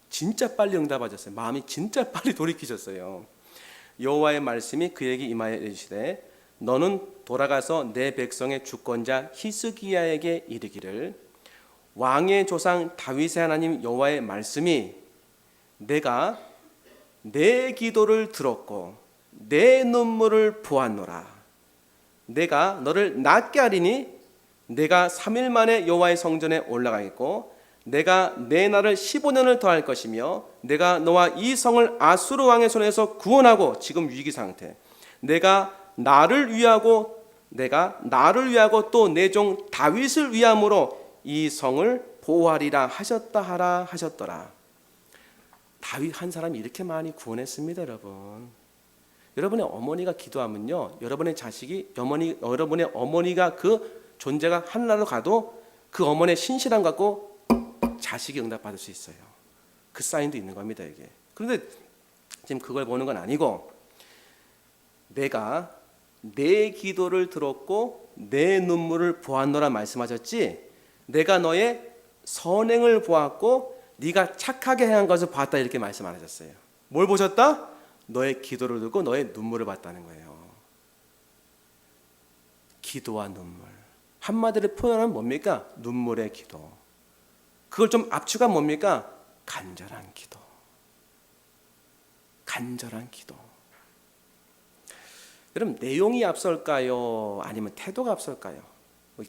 진짜 빨리 응답하셨어요. 마음이 진짜 빨리 돌이키셨어요. 여호와의 말씀이 그에게 임하여 이르시되 너는 돌아가서 내 백성의 주권자 히스기야에게 이르기를 왕의 조상 다윗의 하나님 여호와의 말씀이 내가 내 기도를 들었고 내 눈물을 보았노라. 내가 너를 낫게 하리니 내가 3일 만에 여호와의 성전에 올라가겠고 내가 내 날을 15년을 더할 것이며 내가 너와 이 성을 아수르 왕의 손에서 구원하고 지금 위기 상태. 내가 나를 위하고 또 내 종 다윗을 위함으로 이 성을 보호하리라 하셨다 하라 하셨더라. 다윗 한 사람이 이렇게 많이 구원했습니다, 여러분. 여러분의 어머니가 기도하면요, 여러분의 자식이 여러분의 어머니가 그 존재가 하늘나라로 가도 그 어머니의 신실함 갖고 자식이 응답받을 수 있어요. 그 사인도 있는 겁니다, 이게. 그런데 지금 그걸 보는 건 아니고, 내가 내 기도를 들었고 내 눈물을 보았노라 말씀하셨지, 내가 너의 선행을 보았고 네가 착하게 행한 것을 봤다, 이렇게 말씀 안 하셨어요. 뭘 보셨다? 너의 기도를 듣고 너의 눈물을 봤다는 거예요. 기도와 눈물, 한마디로 표현하면 뭡니까? 눈물의 기도. 그걸 좀 압축하면 뭡니까? 간절한 기도. 간절한 기도. 여러분, 내용이 앞설까요? 아니면 태도가 앞설까요?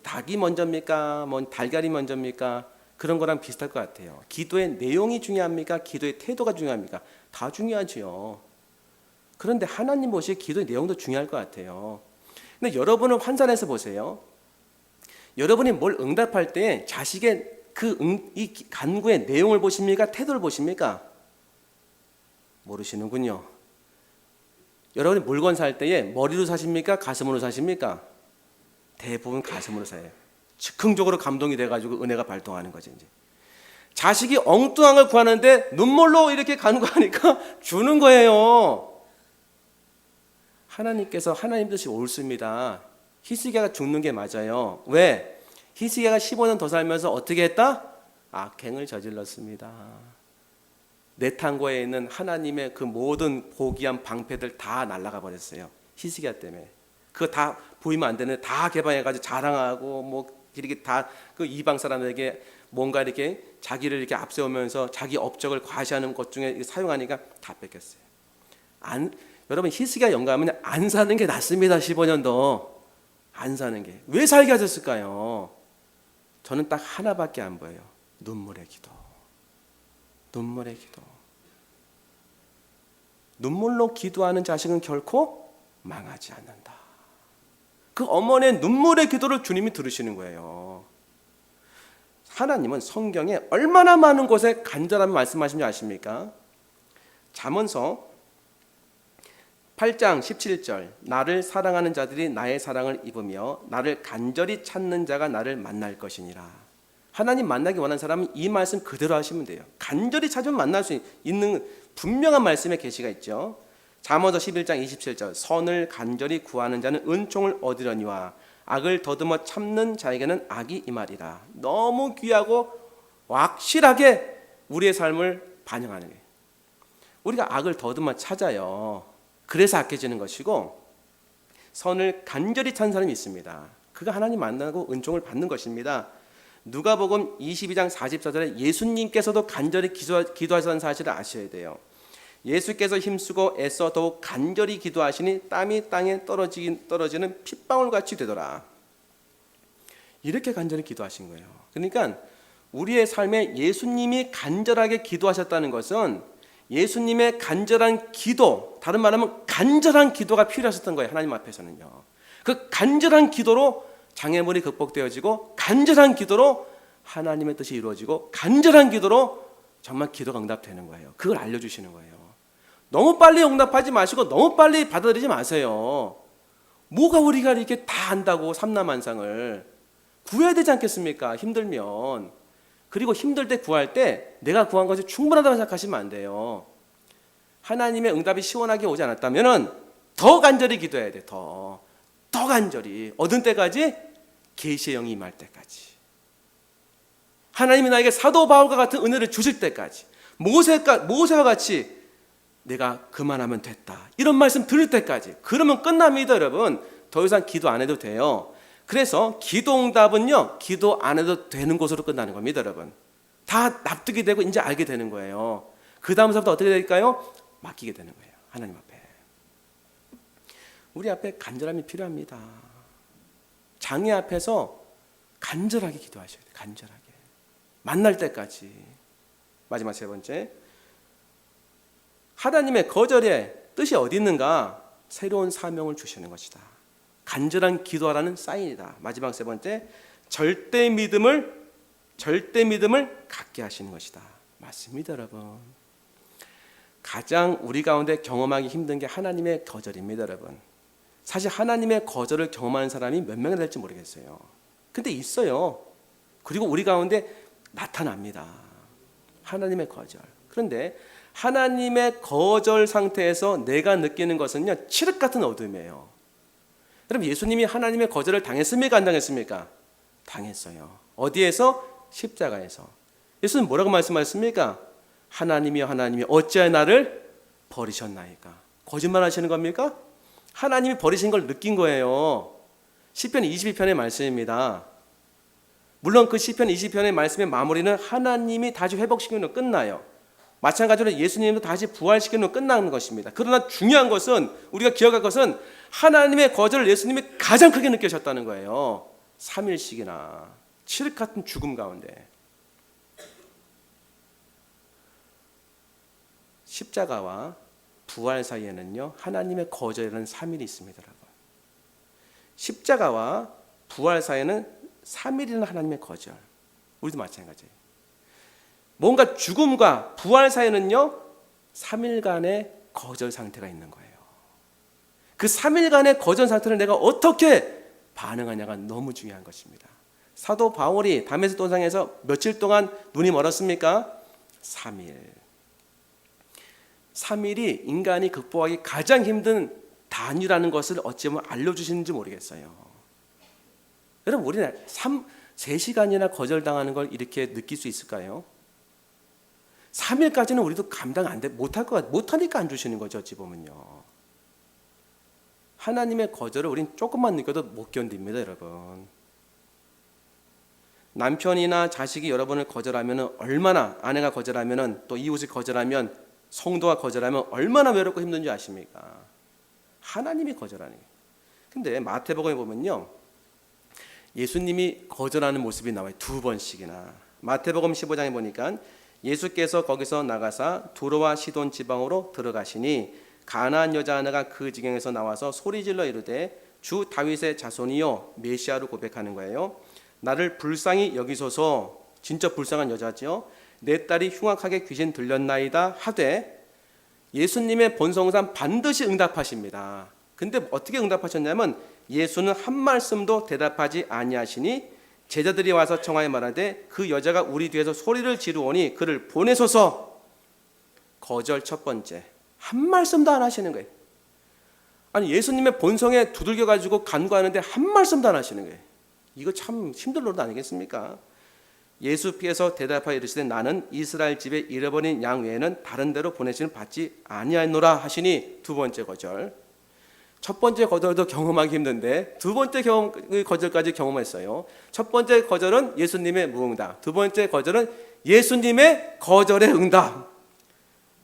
닭이 먼저입니까? 달걀이 먼저입니까? 그런 거랑 비슷할 것 같아요. 기도의 내용이 중요합니까? 기도의 태도가 중요합니까? 다 중요하지요. 그런데 하나님 보시기에 기도의 내용도 중요할 것 같아요. 근데 여러분은 환산해서 보세요. 여러분이 뭘 응답할 때 자식의 이 간구의 내용을 보십니까? 태도를 보십니까? 모르시는군요. 여러분이 물건 살 때에 머리로 사십니까? 가슴으로 사십니까? 대부분 가슴으로 사요. 즉흥적으로 감동이 돼가지고 은혜가 발동하는 거죠. 이제 자식이 엉뚱한 걸 구하는데 눈물로 이렇게 간구하니까 주는 거예요. 하나님께서 하나님 뜻이 옳습니다. 히스기야가 죽는 게 맞아요. 왜? 히스기야가 15년 더 살면서 어떻게 했다? 악행을 저질렀습니다. 내탄고에 있는 하나님의 그 모든 고귀한 방패들 다 날아가 버렸어요. 히스기야 때문에. 그거 다 보이면 안 되는데 다 개방해가지고 자랑하고 뭐 이렇게 다 그 이방 사람에게 뭔가 이렇게 자기를 이렇게 앞세우면서 자기 업적을 과시하는 것 중에 사용하니까 다 뺏겼어요. 여러분, 히스기야 영감은 안 사는 게 낫습니다. 15년도 안 사는 게. 왜 살게 하셨을까요? 저는 딱 하나밖에 안 보여요. 눈물의 기도. 눈물의 기도. 눈물로 기도하는 자식은 결코 망하지 않는다. 그 어머니의 눈물의 기도를 주님이 들으시는 거예요. 하나님은 성경에 얼마나 많은 곳에 간절함을 말씀하시는지 아십니까? 잠언서 8장 17절, 나를 사랑하는 자들이 나의 사랑을 입으며 나를 간절히 찾는 자가 나를 만날 것이니라. 하나님 만나기 원하는 사람은 이 말씀 그대로 하시면 돼요. 간절히 찾으면 만날 수 있는 분명한 말씀의 계시가 있죠. 잠언서 11장 27절, 선을 간절히 구하는 자는 은총을 얻으려니와 악을 더듬어 참는 자에게는 악이 임하리라. 너무 귀하고 확실하게 우리의 삶을 반영하는 거예요. 우리가 악을 더듬어 찾아요. 그래서 악해지는 것이고, 선을 간절히 찾는 사람이 있습니다. 그가 하나님 만나고 은총을 받는 것입니다. 누가복음 22장 44절에 예수님께서도 간절히 기도하셨다는 사실을 아셔야 돼요. 예수께서 힘쓰고 애써 더욱 간절히 기도하시니 땀이 땅에 떨어지는 핏방울같이 되더라. 이렇게 간절히 기도하신 거예요. 그러니까 우리의 삶에 예수님이 간절하게 기도하셨다는 것은 예수님의 간절한 기도, 다른 말하면 간절한 기도가 필요하셨던 거예요. 하나님 앞에서는요. 그 간절한 기도로 장애물이 극복되어지고, 간절한 기도로 하나님의 뜻이 이루어지고, 간절한 기도로 정말 기도가 응답되는 거예요. 그걸 알려주시는 거예요. 너무 빨리 응답하지 마시고 너무 빨리 받아들이지 마세요. 뭐가 우리가 이렇게 다 안다고 삼라만상을 구해야 되지 않겠습니까? 힘들면. 그리고 힘들 때 구할 때 내가 구한 것이 충분하다고 생각하시면 안 돼요. 하나님의 응답이 시원하게 오지 않았다면 더 간절히 기도해야 돼. 더 간절히. 얻은 때까지, 계시의 영이 임할 때까지. 하나님이 나에게 사도 바울과 같은 은혜를 주실 때까지, 모세와 같이 내가 그만하면 됐다, 이런 말씀 들을 때까지. 그러면 끝납니다, 여러분. 더 이상 기도 안 해도 돼요. 그래서 기도응답은요, 기도 안 해도 되는 곳으로 끝나는 겁니다, 여러분. 다 납득이 되고 이제 알게 되는 거예요. 그 다음부터 어떻게 될까요? 맡기게 되는 거예요, 하나님 앞에. 우리 앞에 간절함이 필요합니다. 장애 앞에서 간절하게 기도하셔야 돼요. 간절하게. 만날 때까지. 마지막 세 번째, 하나님의 거절의 뜻이 어디 있는가? 새로운 사명을 주시는 것이다. 간절한 기도하라는 사인이다. 마지막 세 번째, 절대 믿음을 갖게 하시는 것이다. 맞습니다, 여러분. 가장 우리 가운데 경험하기 힘든 게 하나님의 거절입니다, 여러분. 사실 하나님의 거절을 경험하는 사람이 몇 명이나 될지 모르겠어요. 근데 있어요. 그리고 우리 가운데 나타납니다. 하나님의 거절. 그런데 하나님의 거절 상태에서 내가 느끼는 것은요, 칠흑 같은 어둠이에요. 여러분, 예수님이 하나님의 거절을 당했습니까? 안 당했습니까? 당했어요. 어디에서? 십자가에서. 예수님 뭐라고 말씀하셨습니까? 하나님이여 하나님이 어찌하여 나를 버리셨나이까? 거짓말 하시는 겁니까? 하나님이 버리신 걸 느낀 거예요. 시편 22편의 말씀입니다. 물론 그 시편 22편의 말씀의 마무리는 하나님이 다시 회복시키는 끝나요. 마찬가지로 예수님도 다시 부활시키는 끝나는 것입니다. 그러나 중요한 것은, 우리가 기억할 것은, 하나님의 거절을 예수님이 가장 크게 느끼셨다는 거예요. 3일씩이나 칠흑 같은 죽음 가운데. 십자가와 부활 사이에는요, 하나님의 거절이라는 3일이 있습니다, 여러분. 십자가와 부활 사이에는 3일이라는 하나님의 거절. 우리도 마찬가지예요. 뭔가 죽음과 부활 사이에는요, 3일간의 거절 상태가 있는 거예요. 그 3일간의 거절 상태를 내가 어떻게 반응하냐가 너무 중요한 것입니다. 사도 바울이 다메섹 도상에서 며칠 동안 눈이 멀었습니까? 3일. 3일이 인간이 극복하기 가장 힘든 단위라는 것을 어찌보면 알려주시는지 모르겠어요. 여러분, 우리는 3시간이나 거절당하는 걸 이렇게 느낄 수 있을까요? 3일까지는 우리도 감당 못할 것 같아요. 못하니까 안 주시는 거죠, 어찌 보면요. 하나님의 거절을 우린 조금만 느껴도 못 견딥니다, 여러분. 남편이나 자식이 여러분을 거절하면 얼마나, 아내가 거절하면, 또 이웃이 거절하면, 성도가 거절하면 얼마나 외롭고 힘든지 아십니까? 하나님이 거절하는 거예요. 근데 마태복음에 보면요, 예수님이 거절하는 모습이 나와요. 2번씩이나. 마태복음 15장에 보니까 예수께서 거기서 나가사 두로와 시돈 지방으로 들어가시니 가나안 여자 하나가 그 지경에서 나와서 소리질러 이르되 주 다윗의 자손이요 메시아로 고백하는 거예요. 나를 불쌍히 여기소서. 진짜 불쌍한 여자죠. 내 딸이 흉악하게 귀신 들렸나이다 하되 예수님의 본성상 반드시 응답하십니다. 근데 어떻게 응답하셨냐면 예수는 한 말씀도 대답하지 아니하시니 제자들이 와서 청하여 말하되 그 여자가 우리 뒤에서 소리를 지르오니 그를 보내소서. 거절 첫 번째, 한 말씀도 안 하시는 거예요. 아니, 예수님의 본성에 두들겨 가지고 간구하는데 한 말씀도 안 하시는 거예요. 이거 참 힘든 노릇 아니겠습니까? 예수께서 대답하여 이르시되 나는 이스라엘 집에 잃어버린 양 외에는 다른 데로 보내시는 받지 아니하노라 하시니. 두 번째 거절. 첫 번째 거절도 경험하기 힘든데 두 번째 거절까지 경험했어요. 첫 번째 거절은 예수님의 무응답, 두 번째 거절은 예수님의 거절의 응답.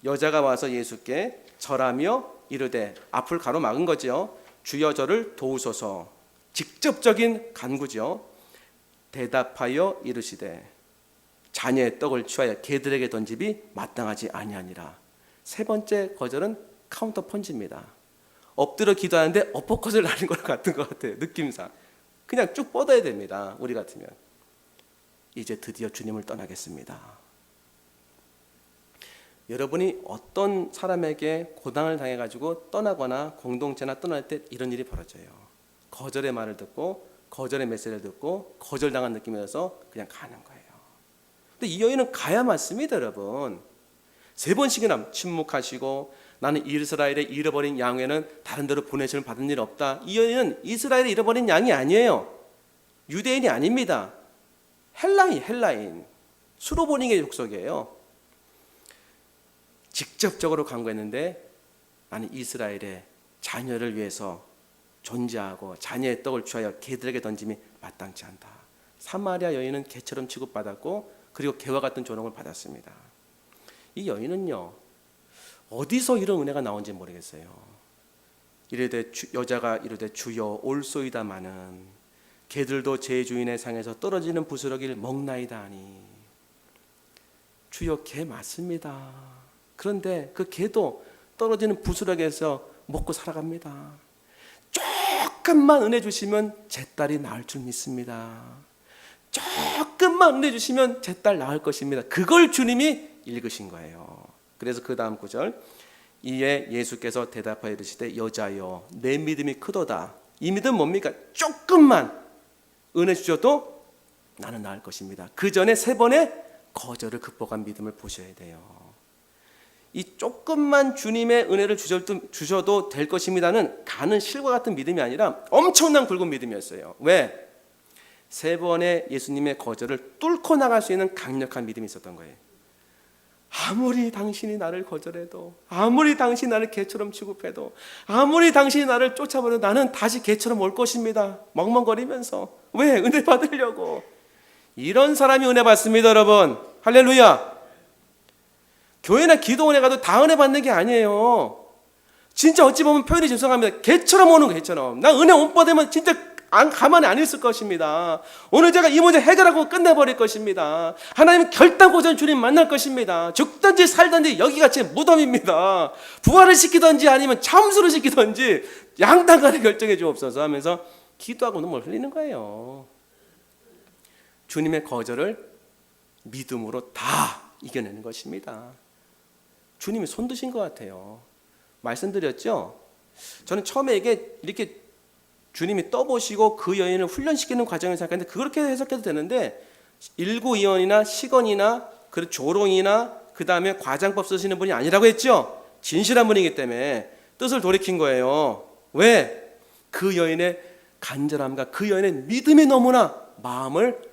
여자가 와서 예수께 절하며 이르되, 앞을 가로막은 거죠. 주여 저를 도우소서. 직접적인 간구죠. 대답하여 이르시되 자녀의 떡을 취하여 개들에게 던집이 마땅하지 아니하니라. 세 번째 거절은 카운터 펀치입니다. 엎드려 기도하는데 엎어컷을 날린 것 같은 것 같아요. 느낌상 그냥 쭉 뻗어야 됩니다. 우리 같으면 이제 드디어 주님을 떠나겠습니다. 여러분이 어떤 사람에게 고난을 당해가지고 떠나거나 공동체나 떠날 때 이런 일이 벌어져요. 거절의 말을 듣고 거절의 메시지를 듣고 거절당한 느낌이어서 그냥 가는 거예요. 근데 이 여인은 가야 맞습니다, 여러분. 3번씩이나 침묵하시고 나는 이스라엘의 잃어버린 양 외에는 다른 데로 보내심을 받은 일 없다. 이 여인은 이스라엘의 잃어버린 양이 아니에요. 유대인이 아닙니다. 헬라인. 수로보닝의 족속이에요. 직접적으로 간구했는데 나는 이스라엘의 자녀를 위해서 존재하고 자녀의 떡을 취하여 개들에게 던짐이 마땅치 않다. 사마리아 여인은 개처럼 취급받았고 그리고 개와 같은 조롱을 받았습니다. 이 여인은요, 어디서 이런 은혜가 나온지 모르겠어요. 여자가 이르되 주여 올소이다마는 개들도 제 주인의 상에서 떨어지는 부스러기를 먹나이다 하니. 주여 개 맞습니다. 그런데 그 개도 떨어지는 부스러기에서 먹고 살아갑니다. 조금만 은혜 주시면 제 딸이 낳을 줄 믿습니다. 조금만 은혜 주시면 제 딸 낳을 것입니다. 그걸 주님이 읽으신 거예요. 그래서 그 다음 구절, 이에 예수께서 대답하여 이르시되 여자여 내 믿음이 크도다. 이 믿음 뭡니까? 조금만 은혜 주셔도 나는 낳을 것입니다. 그 전에 3번의 거절을 극복한 믿음을 보셔야 돼요. 이 조금만 주님의 은혜를 주셔도 될 것입니다는 가는 실과 같은 믿음이 아니라 엄청난 굵은 믿음이었어요. 왜? 3번의 예수님의 거절을 뚫고 나갈 수 있는 강력한 믿음이 있었던 거예요. 아무리 당신이 나를 거절해도, 아무리 당신이 나를 개처럼 취급해도, 아무리 당신이 나를 쫓아버려도 나는 다시 개처럼 올 것입니다. 멍멍거리면서. 왜? 은혜 받으려고. 이런 사람이 은혜 받습니다, 여러분. 할렐루야. 교회나 기도원에 가도 다 은혜 받는 게 아니에요. 진짜 어찌 보면 표현이 죄송합니다. 개처럼 오는 거, 개처럼. 나 은혜 못 받으면 진짜 가만히 안 있을 것입니다. 오늘 제가 이 문제 해결하고 끝내버릴 것입니다. 하나님 결단고전 주님 만날 것입니다. 죽든지 살든지 여기같이 무덤입니다. 부활을 시키든지 아니면 참수를 시키든지 양당간에 결정해 주옵소서 하면서 기도하고 눈물 흘리는 거예요. 주님의 거절을 믿음으로 다 이겨내는 것입니다. 주님이 손 드신 것 같아요. 말씀드렸죠? 저는 처음에 이렇게 주님이 떠보시고 그 여인을 훈련시키는 과정을 생각했는데 그렇게 해석해도 되는데 일구이언이나 시건이나 조롱이나 그 다음에 과장법 쓰시는 분이 아니라고 했죠. 진실한 분이기 때문에 뜻을 돌이킨 거예요. 왜? 그 여인의 간절함과 그 여인의 믿음이 너무나 마음을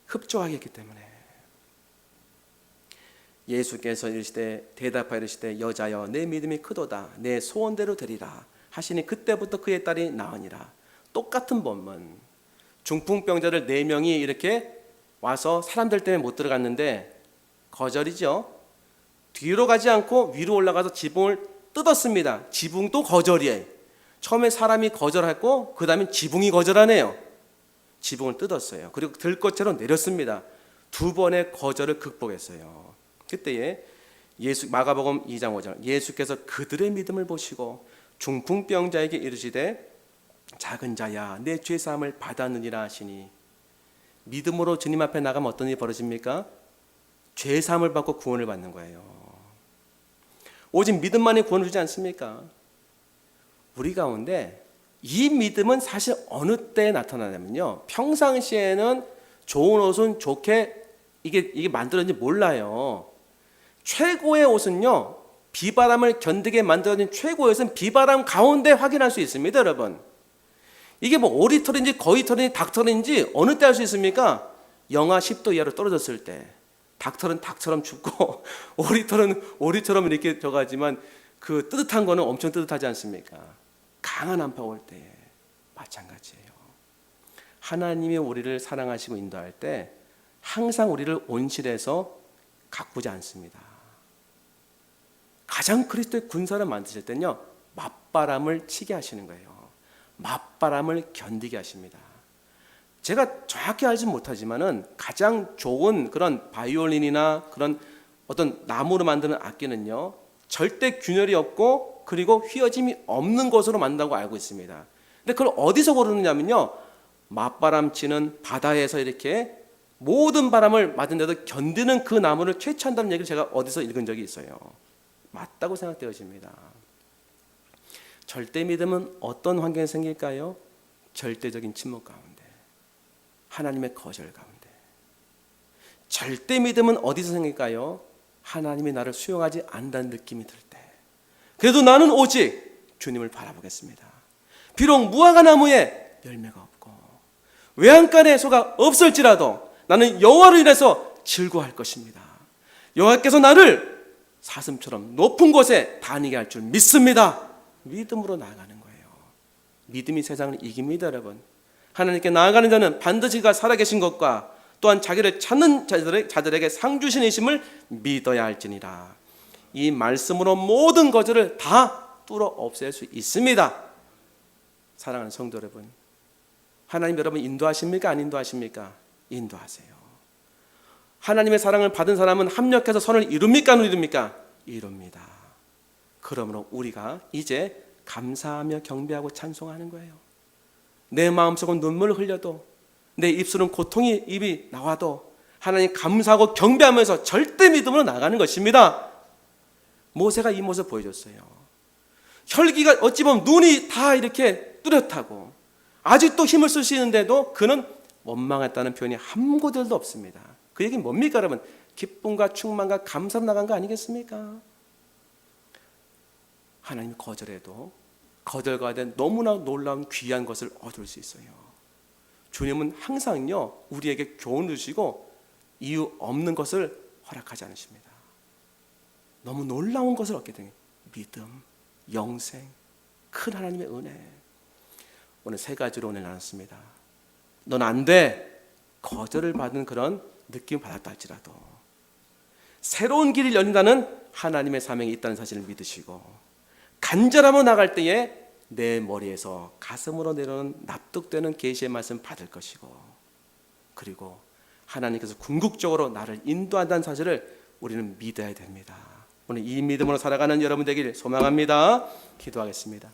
흡족하게 했기 때문에. 예수께서 이르시되 대답하여 이르시되 여자여 내 믿음이 크도다. 내 소원대로 되리라 하시니 그때부터 그의 딸이 나으니라. 똑같은 본문. 중풍병자를 4명이 이렇게 와서 사람들 때문에 못 들어갔는데 거절이죠. 뒤로 가지 않고 위로 올라가서 지붕을 뜯었습니다. 지붕도 거절이에요. 처음에 사람이 거절했고 그 다음에 지붕이 거절하네요. 지붕을 뜯었어요. 그리고 들것처로 내렸습니다. 2번의 거절을 극복했어요. 그때에 마가복음 2장 5절 예수께서 그들의 믿음을 보시고 중풍병자에게 이르시되 작은 자야 내 죄사함을 받았느니라 하시니. 믿음으로 주님 앞에 나가면 어떤 일이 벌어집니까? 죄사함을 받고 구원을 받는 거예요. 오직 믿음만이 구원을 주지 않습니까? 우리 가운데 이 믿음은 사실 어느 때에 나타나냐면요, 평상시에는 좋은 옷은 좋게 이게 만들어진지 몰라요. 최고의 옷은요, 비바람을 견디게 만들어진 최고의 옷은 비바람 가운데 확인할 수 있습니다, 여러분. 이게 뭐 오리털인지 거위털인지 닭털인지 어느 때 알 수 있습니까? 영하 10도 이하로 떨어졌을 때. 닭털은 닭처럼 춥고 오리털은 오리처럼 이렇게 저가지만 그 뜨뜻한 거는 엄청 뜨뜻하지 않습니까? 강한 한파 올 때 마찬가지예요. 하나님이 우리를 사랑하시고 인도할 때 항상 우리를 온실에서 가꾸지 않습니다. 가장 그리스도의 군사를 만드실 때는요, 맞바람을 치게 하시는 거예요. 맞바람을 견디게 하십니다. 제가 정확히 알지 못하지만은 가장 좋은 그런 바이올린이나 그런 어떤 나무로 만드는 악기는요, 절대 균열이 없고 그리고 휘어짐이 없는 것으로 만든다고 알고 있습니다. 근데 그걸 어디서 고르느냐면요, 맞바람 치는 바다에서 이렇게 모든 바람을 맞은데도 견디는 그 나무를 채취한다는 얘기를 제가 어디서 읽은 적이 있어요. 맞다고 생각되어집니다. 절대 믿음은 어떤 환경에 생길까요? 절대적인 침묵 가운데, 하나님의 거절 가운데. 절대 믿음은 어디서 생길까요? 하나님이 나를 수용하지 않는다는 느낌이 들 때. 그래도 나는 오직 주님을 바라보겠습니다. 비록 무화과 나무에 열매가 없고 외양간에 소가 없을지라도 나는 여호와로 인해서 즐거워할 것입니다. 여호와께서 나를 사슴처럼 높은 곳에 다니게 할 줄 믿습니다. 믿음으로 나아가는 거예요. 믿음이 세상을 이깁니다, 여러분. 하나님께 나아가는 자는 반드시 그가 살아계신 것과 또한 자기를 찾는 자들에게 상 주시심을 믿어야 할지니라. 이 말씀으로 모든 거절을 다 뚫어 없앨 수 있습니다. 사랑하는 성도 여러분, 하나님 여러분 인도하십니까? 안 인도하십니까? 인도하세요. 하나님의 사랑을 받은 사람은 합력해서 선을 이룹니까 안 이룹니까? 이룹니다. 그러므로 우리가 이제 감사하며 경배하고 찬송하는 거예요. 내 마음속은 눈물을 흘려도, 내 입술은 고통이 입이 나와도 하나님 감사하고 경배하면서 절대 믿음으로 나가는 것입니다. 모세가 이 모습을 보여줬어요. 혈기가 어찌 보면 눈이 다 이렇게 뚜렷하고 아직도 힘을 쓸 수 있는데도 그는 원망했다는 표현이 한 구절도 없습니다. 그 얘기는 뭡니까 여러분? 기쁨과 충만과 감사로 나간 거 아니겠습니까? 하나님 거절해도 거절과 된 너무나 놀라운 귀한 것을 얻을 수 있어요. 주님은 항상요 우리에게 교훈을 주시고 이유 없는 것을 허락하지 않으십니다. 너무 놀라운 것을 얻게 되는 믿음, 영생, 큰 하나님의 은혜. 오늘 세 가지로 오늘 나눴습니다. 넌 안 돼. 거절을 받은 그런 느낌 받았다 할지라도 새로운 길이 열린다는 하나님의 사명이 있다는 사실을 믿으시고 간절하며 나갈 때에 내 머리에서 가슴으로 내려오는 납득되는 계시의 말씀 받을 것이고, 그리고 하나님께서 궁극적으로 나를 인도한다는 사실을 우리는 믿어야 됩니다. 오늘 이 믿음으로 살아가는 여러분 되기를 소망합니다. 기도하겠습니다.